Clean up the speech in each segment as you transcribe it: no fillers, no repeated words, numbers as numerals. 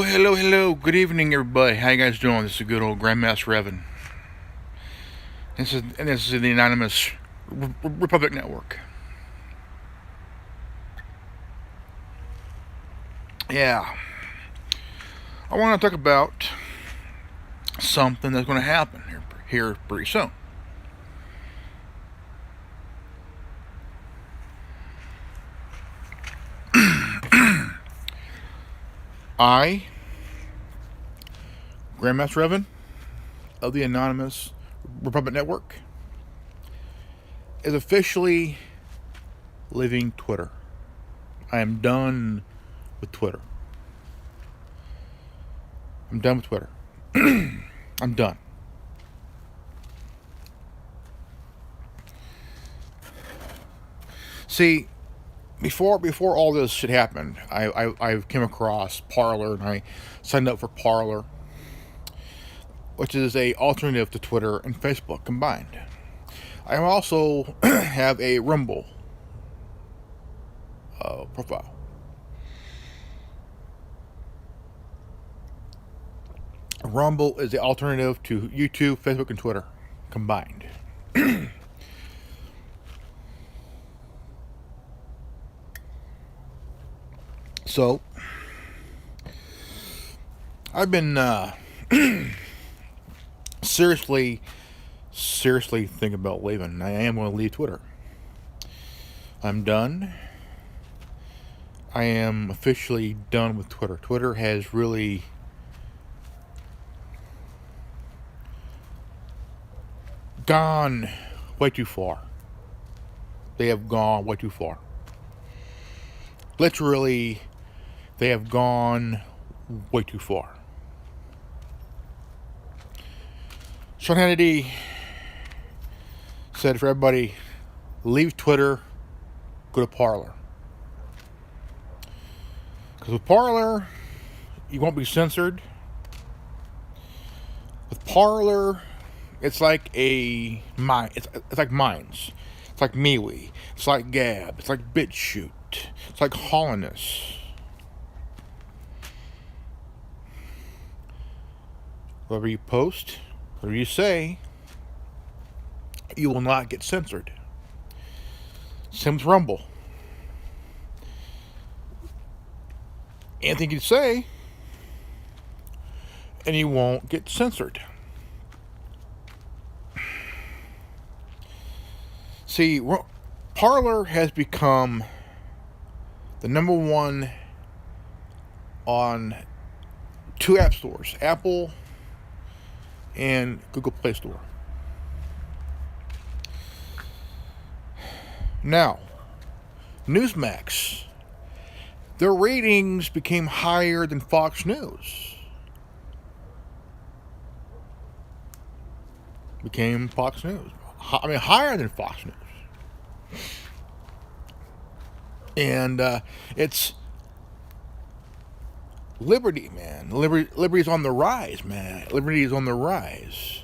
Hello. Good evening, everybody. How you guys doing? This is a good old Grandmaster Revan. This is the Anonymous Republic Network. Yeah, I want to talk about something that's going to happen here pretty soon. I, Grandmaster Revan of the Anonymous Republic Network, is officially leaving Twitter. I am done with Twitter. I'm done with Twitter. I'm done. See, before all this shit happened, I came across Parler and I signed up for Parler, which is a alternative to Twitter and Facebook combined. I also have a Rumble profile. Rumble is the alternative to YouTube, Facebook, and Twitter combined. So, I've been seriously thinking about leaving. I am going to leave Twitter. I'm done. I am officially done with Twitter. Twitter has really gone way too far. They have gone way too far. Literally, they have gone way too far. Sean Hannity said for everybody, leave Twitter, go to Parler. Because with Parler, you won't be censored. With Parler, it's like it's like Minds. It's like MeWe. It's like Gab. It's like BitChute. It's like Holliness. Whatever you post, whatever you say, you will not get censored. Same with Rumble. Anything you say, and you won't get censored. See, Parler has become the number one on two app stores, Apple and Google Play Store. Now, Newsmax, their ratings became higher than Fox News. Became Fox News. Higher than Fox News. And it's liberty, man. Liberty's on the rise, man. Liberty is on the rise.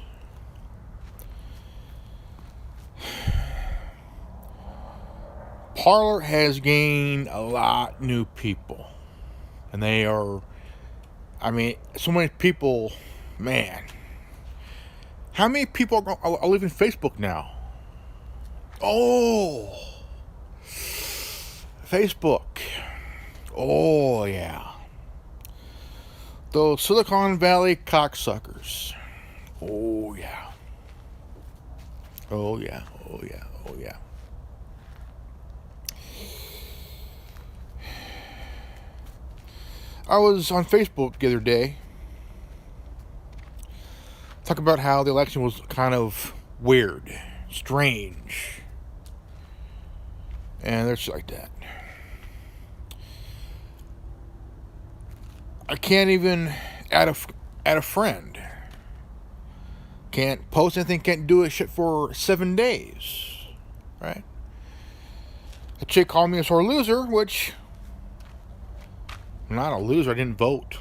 Parler has gained a lot new people. And they are, so many people, man. How many people are leaving Facebook now? Oh, Facebook. Oh, yeah. Those Silicon Valley cocksuckers. Oh, yeah. Oh, yeah. Oh, yeah. Oh, yeah. I was on Facebook the other day. Talk about how the election was kind of weird, strange. And there's shit like that. I can't even add a friend. Can't post anything, can't do a shit for 7 days. Right? A chick called me a sore loser, which I'm not a loser, I didn't vote.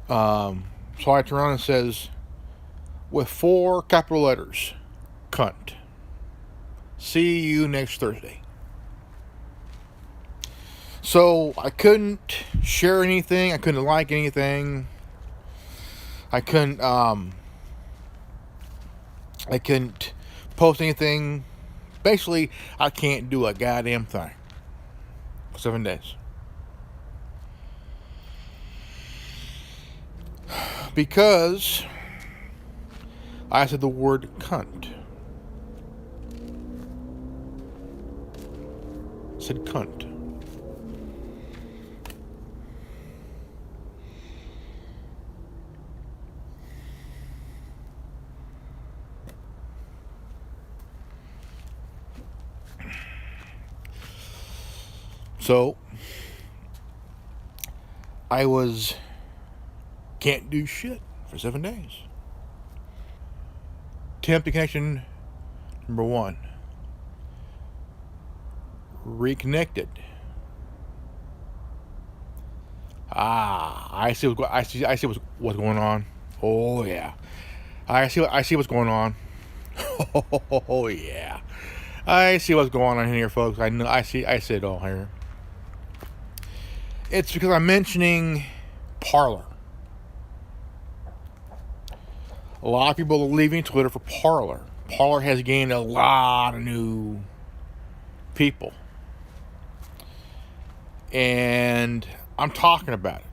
So I turn around and says, with 4 capital letters, cunt. See you next Thursday. So I couldn't share anything. I couldn't like anything. I couldn't. I couldn't post anything. Basically, I can't do a goddamn thing for 7 days because I said the word cunt. I said cunt. So I can't do shit for 7 days. Temp connection number 1. Reconnected. I see what's going on. Oh yeah. I see what's going on. Oh yeah. I see what's going on here, folks. I see it all here. It's because I'm mentioning Parler. A lot of people are leaving Twitter for Parler. Parler has gained a lot of new people. And I'm talking about it.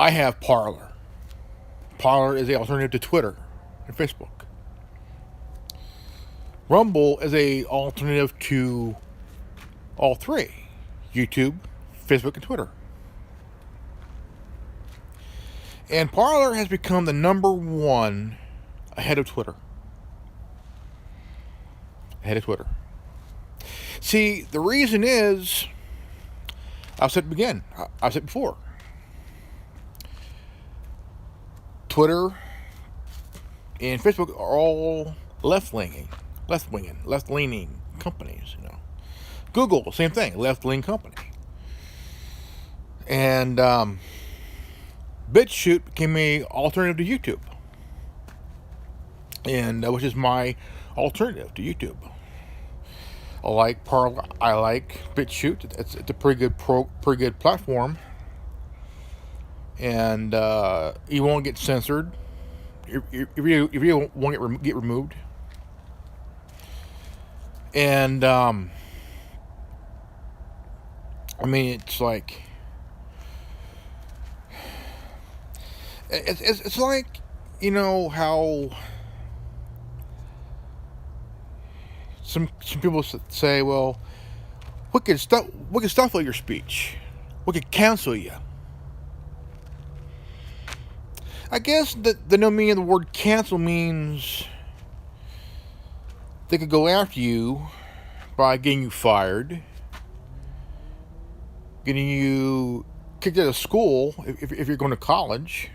I have Parler. Parler is the alternative to Twitter and Facebook. Rumble is a alternative to all three: YouTube, Facebook, and Twitter. And Parler has become the number one ahead of Twitter. Ahead of Twitter. See, the reason is, I've said it before. Twitter and Facebook are all left-leaning companies, you know. Google, same thing, left-leaning company. And BitChute became a alternative to YouTube, and which is my alternative to YouTube. I like Parler. I like BitChute. It's a pretty good platform, and you won't get censored. If you won't get removed, and I mean, it's like it's like, you know how some people say, well, we could stifle your speech, we could cancel you. I guess the no meaning of the word cancel means they could go after you by getting you fired, getting you kicked out of school if you're going to college,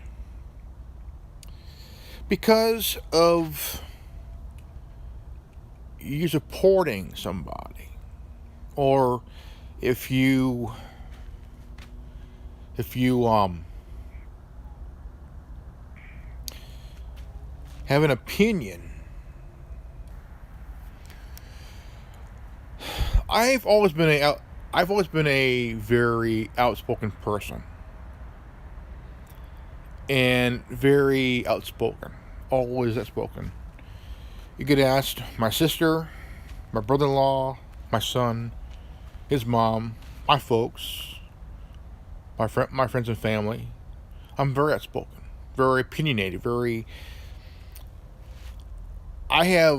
because of you supporting somebody, or if you have an opinion. I've always been a very outspoken person, and very outspoken, always outspoken. You get asked my sister, my brother-in-law, my son, his mom, my folks, my friends and family. I'm very outspoken, very opinionated, very. I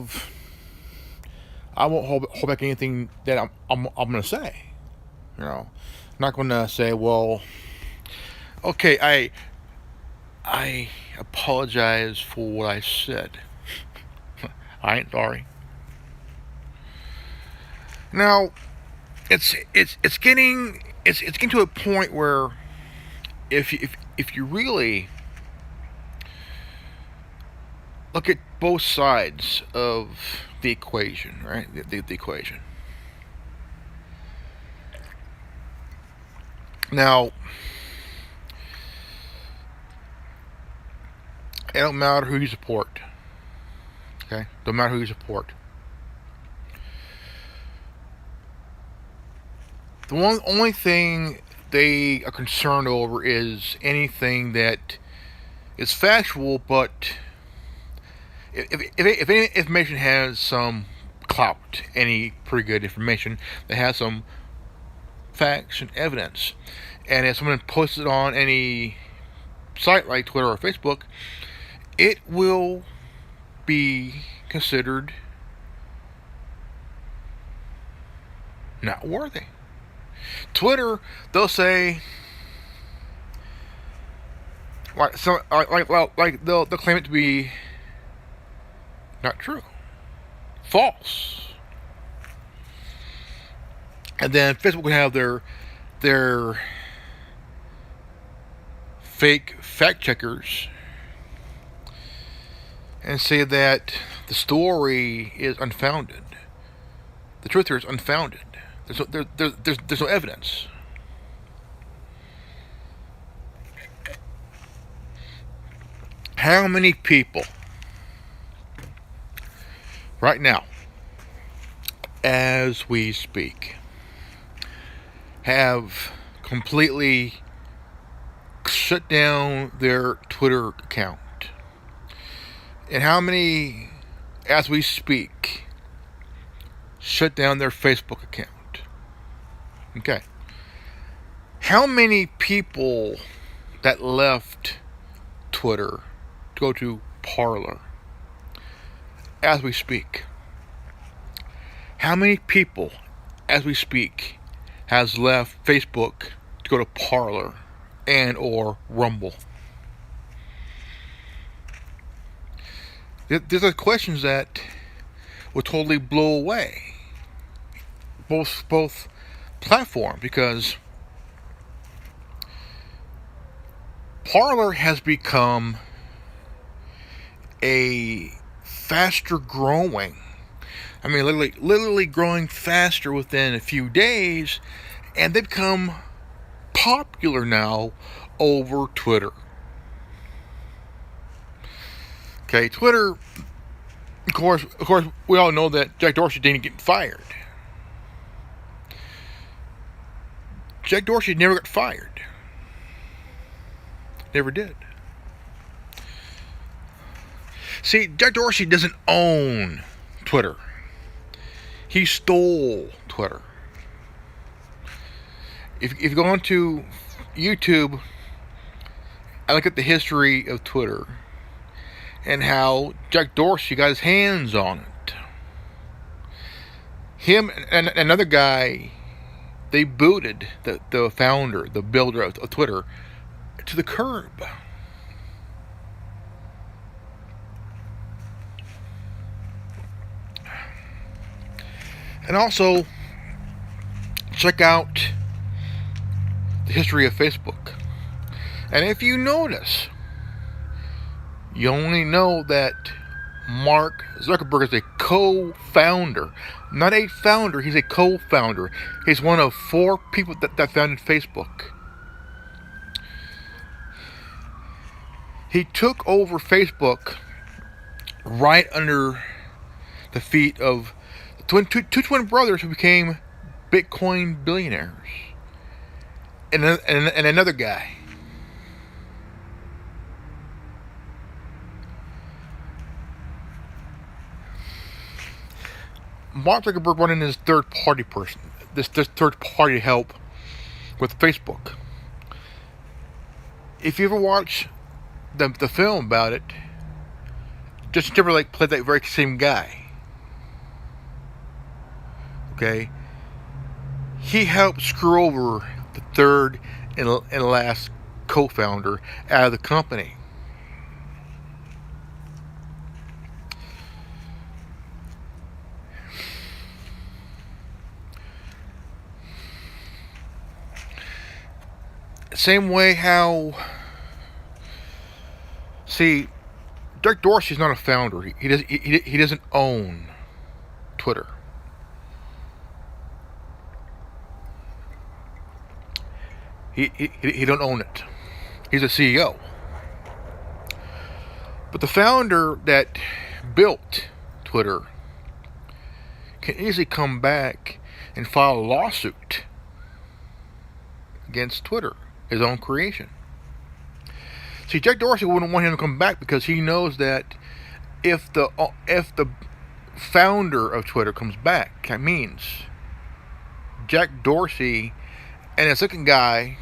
won't hold back anything that I'm going to say. You know, I'm not going to say, well, okay, I apologize for what I said. I ain't sorry. Now, it's getting to a point where if you really look at both sides of the equation, right? The equation. Now, it don't matter who you support. Okay? Don't matter who you support. The only thing they are concerned over is anything that is factual, but if any information has some clout, any pretty good information that has some facts and evidence, and if someone posts it on any site like Twitter or Facebook, it will be considered not worthy. Twitter, they'll say, they'll claim it to be not true, false, and then Facebook would have their fake fact checkers and say that the story is unfounded. The truth here is unfounded. There's no evidence. How many people right now, as we speak, have completely shut down their Twitter account? And how many, as we speak, shut down their Facebook account? Okay. How many people that left Twitter to go to Parler as we speak? How many people, as we speak, has left Facebook to go to Parler and or Rumble? These are questions that will totally blow away both platforms, because Parler has become a faster growing, literally growing faster within a few days, and they've become popular now over Twitter. Okay, Twitter, of course, we all know that Jack Dorsey didn't get fired. Jack Dorsey never got fired. Never did. See, Jack Dorsey doesn't own Twitter. He stole Twitter. If you go onto YouTube and look at the history of Twitter and how Jack Dorsey got his hands on it, him and another guy, they booted the founder, the builder of Twitter, to the curb. And also, check out the history of Facebook. And if you notice, you only know that Mark Zuckerberg is a co-founder. Not a founder, he's a co-founder. He's one of 4 people that founded Facebook. He took over Facebook right under the feet of two twin brothers who became Bitcoin billionaires. And another guy. Mark Zuckerberg brought in his third-party person, this third-party help with Facebook. If you ever watch the film about it, Justin Timberlake played that very same guy. Okay? He helped screw over the third and last co-founder out of the company. Same way how, see, Jack Dorsey's not a founder. He doesn't own Twitter. He don't own it. He's a CEO. But the founder that built Twitter can easily come back and file a lawsuit against Twitter, his own creation. See, Jack Dorsey wouldn't want him to come back because he knows that if the founder of Twitter comes back, that means Jack Dorsey and the second guy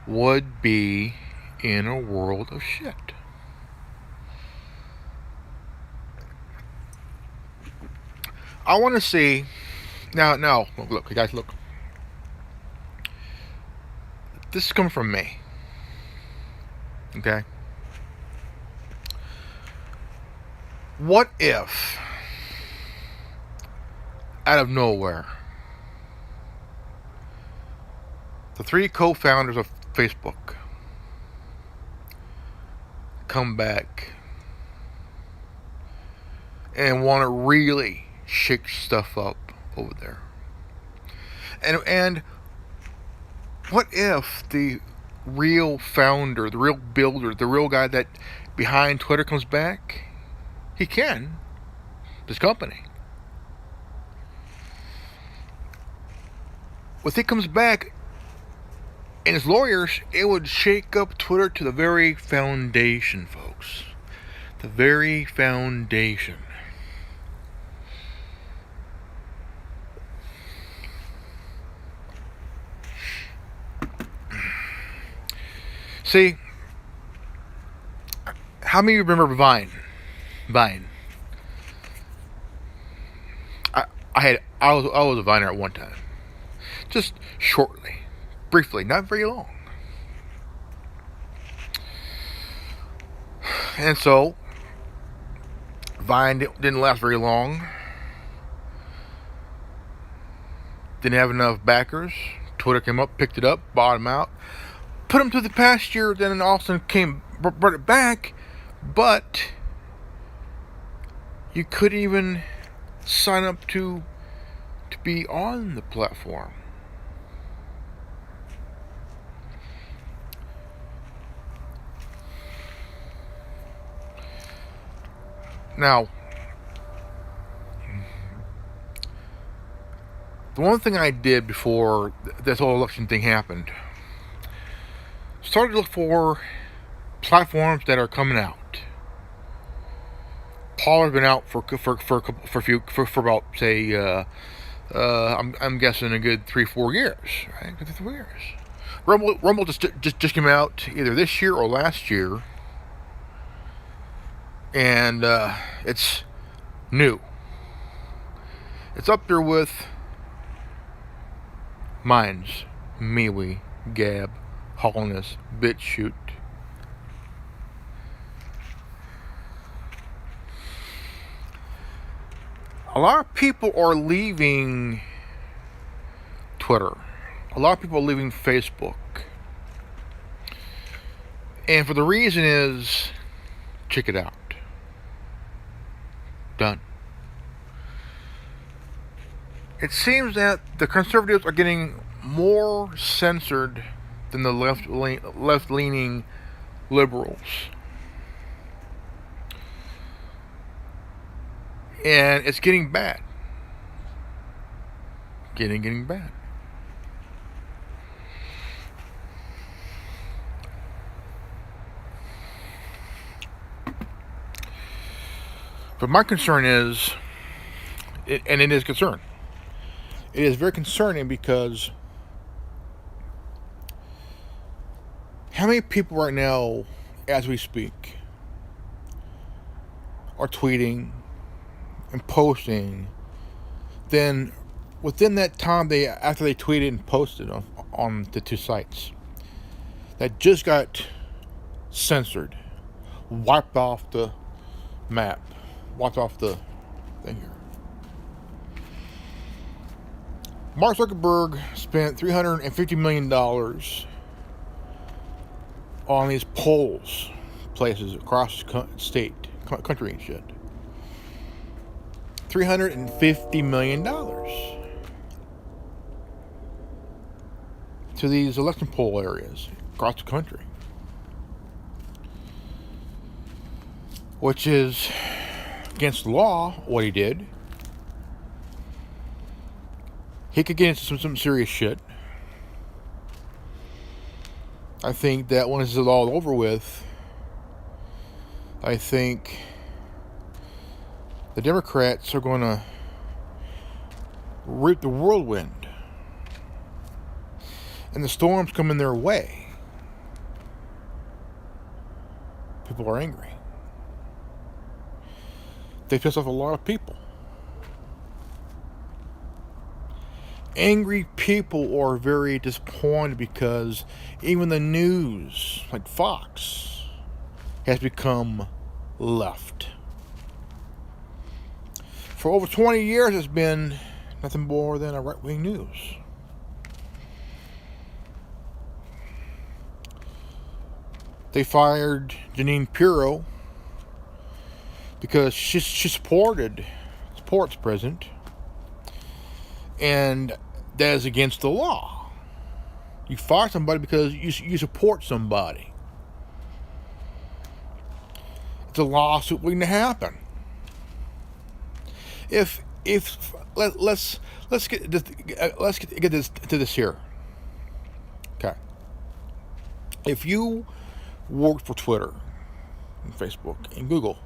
would be in a world of shit. I want to see now. Look, guys, look. This is coming from me. Okay. What if, out of nowhere, the three co-founders of Facebook come back and want to really shake stuff up over there? And what if the real founder, the real builder, the real guy that behind Twitter comes back? He can. This company. If he comes back and his lawyers, it would shake up Twitter to the very foundation, folks. The very foundation. See, how many remember Vine? I was a Viner at one time, just shortly, briefly, not very long. And so, Vine didn't last very long. Didn't have enough backers. Twitter came up, picked it up, bought them out, put them to the pasture. Then Austin brought it back, but you couldn't even sign up to be on the platform. Now, the one thing I did before this whole election thing happened, started to look for platforms that are coming out. Parler's been out for about, say, I'm guessing a good 3-4 years, right? 3 years. Rumble just came out either this year or last year, and it's new. It's up there with Minds, MeWe, Gab, Holness, BitChute. A lot of people are leaving Twitter. A lot of people are leaving Facebook. And for the reason is, check it out. Done. It seems that the conservatives are getting more censored than the left-leaning liberals. And it's getting bad. Getting bad. But my concern is, and it is concern. It is very concerning because how many people right now, as we speak, are tweeting and posting, then within that time after they tweeted and posted on the two sites, that just got censored, wiped off the map, wiped off the thing here. Mark Zuckerberg spent $350 million on these polls, places across the state, country and shit. $350 million to these election poll areas across the country, which is against the law. What he did, he could get into some serious shit. I think that when this is all over with, I think the Democrats are going to reap the whirlwind. And the storms coming their way. People are angry. They piss off a lot of people. Angry people are very disappointed because even the news, like Fox, has become left. For over 20 years, it's been nothing more than a right-wing news. They fired Janine Pirro because she supports the president, and that is against the law. You fire somebody because you support somebody. It's a lawsuit waiting to happen. Let's get this to this here. Okay. If you worked for Twitter and Facebook and Google,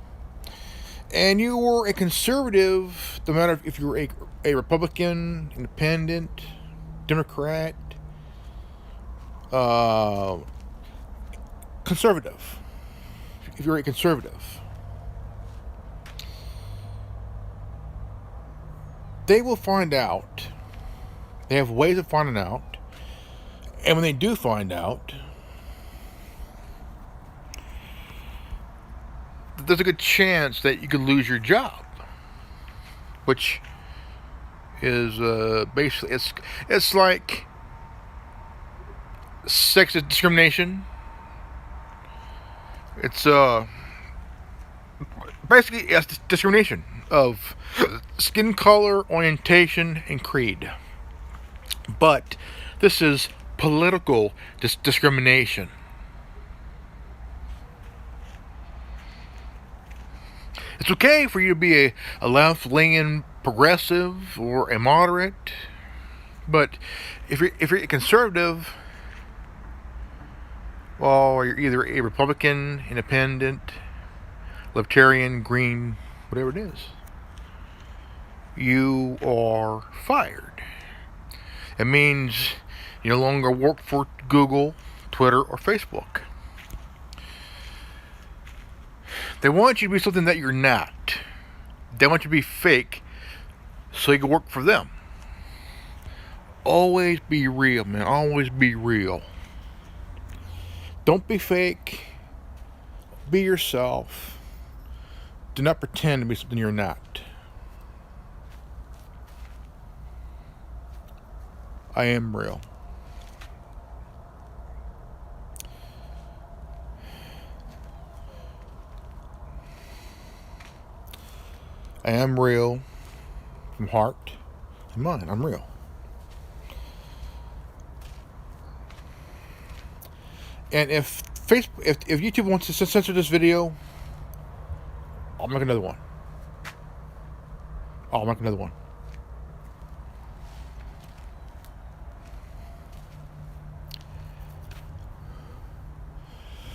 and you were a conservative, no matter if you were a Republican, Independent, Democrat, conservative, if you're a conservative, they will find out. They have ways of finding out. And when they do find out, there's a good chance that you could lose your job. Which is basically, it's like sex discrimination. It's basically it's discrimination of skin color, orientation, and creed. But this is political discrimination. It's okay for you to be a left-leaning progressive or a moderate, but if you're a conservative, well, you're either a Republican, Independent, Libertarian, Green, whatever it is, you are fired. It means you no longer work for Google, Twitter, or Facebook. They want you to be something that you're not. They want you to be fake so you can work for them. Always be real, man. Always be real. Don't be fake. Be yourself. Do not pretend to be something you're not. I am real. I am real from heart and mind. I'm real. And if YouTube wants to censor this video, I'll make another one. I'll make another one.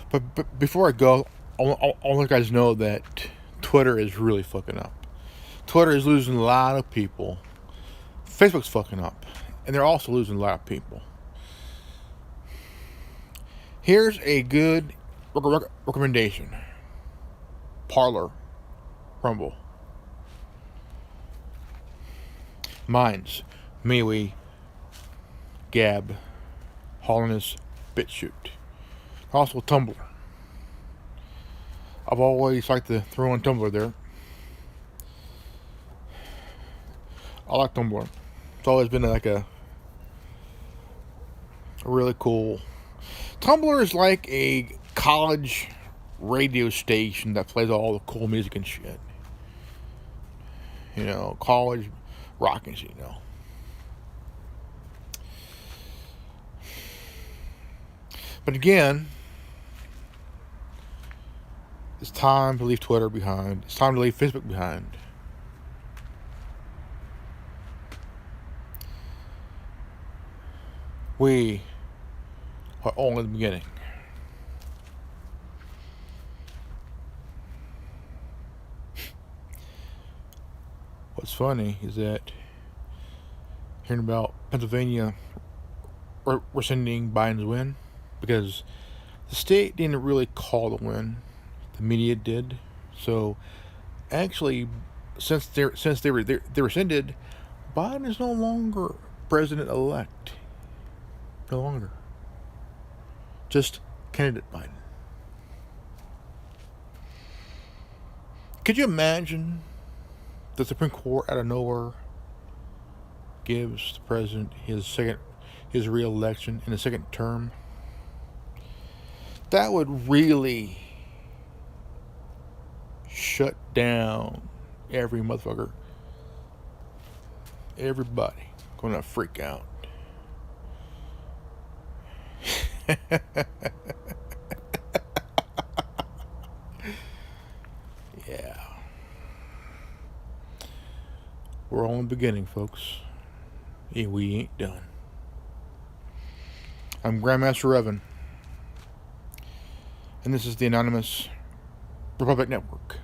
But before I go, I want you guys to know that Twitter is really fucking up. Twitter is losing a lot of people. Facebook's fucking up. And they're also losing a lot of people. Here's a good recommendation. Parler. Rumble. Minds. MeWe. Gab. Holiness. BitChute. Also Tumblr. I've always liked to throw in Tumblr there. I like Tumblr. It's always been like a really cool. Tumblr is like a college radio station that plays all the cool music and shit. You know, college rock and shit, you know. But again, it's time to leave Twitter behind. It's time to leave Facebook behind. We but only the beginning. What's funny is that hearing about Pennsylvania rescinding Biden's win, because the state didn't really call the win, the media did. So actually, since they rescinded, Biden is no longer president elect. No longer. Just candidate Biden. Could you imagine the Supreme Court out of nowhere gives the president his re-election in the second term? That would really shut down every motherfucker. Everybody gonna freak out. Yeah. We're only beginning, folks. Yeah, we ain't done. I'm Grandmaster Evan, and this is the Anonymous Republic Network.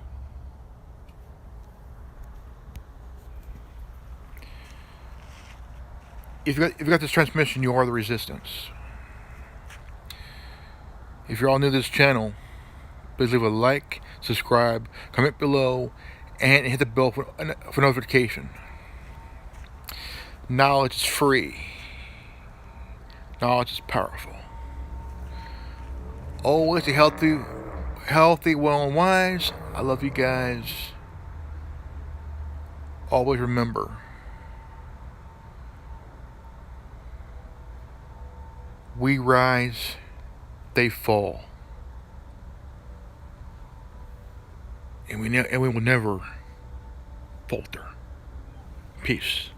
If you got this transmission, you are the resistance. If you're all new to this channel, please leave a like, subscribe, comment below, and hit the bell for notification. Knowledge is free. Knowledge is powerful. Always stay healthy, well, and wise. I love you guys. Always remember, we rise, they fall, and we will never falter. Peace.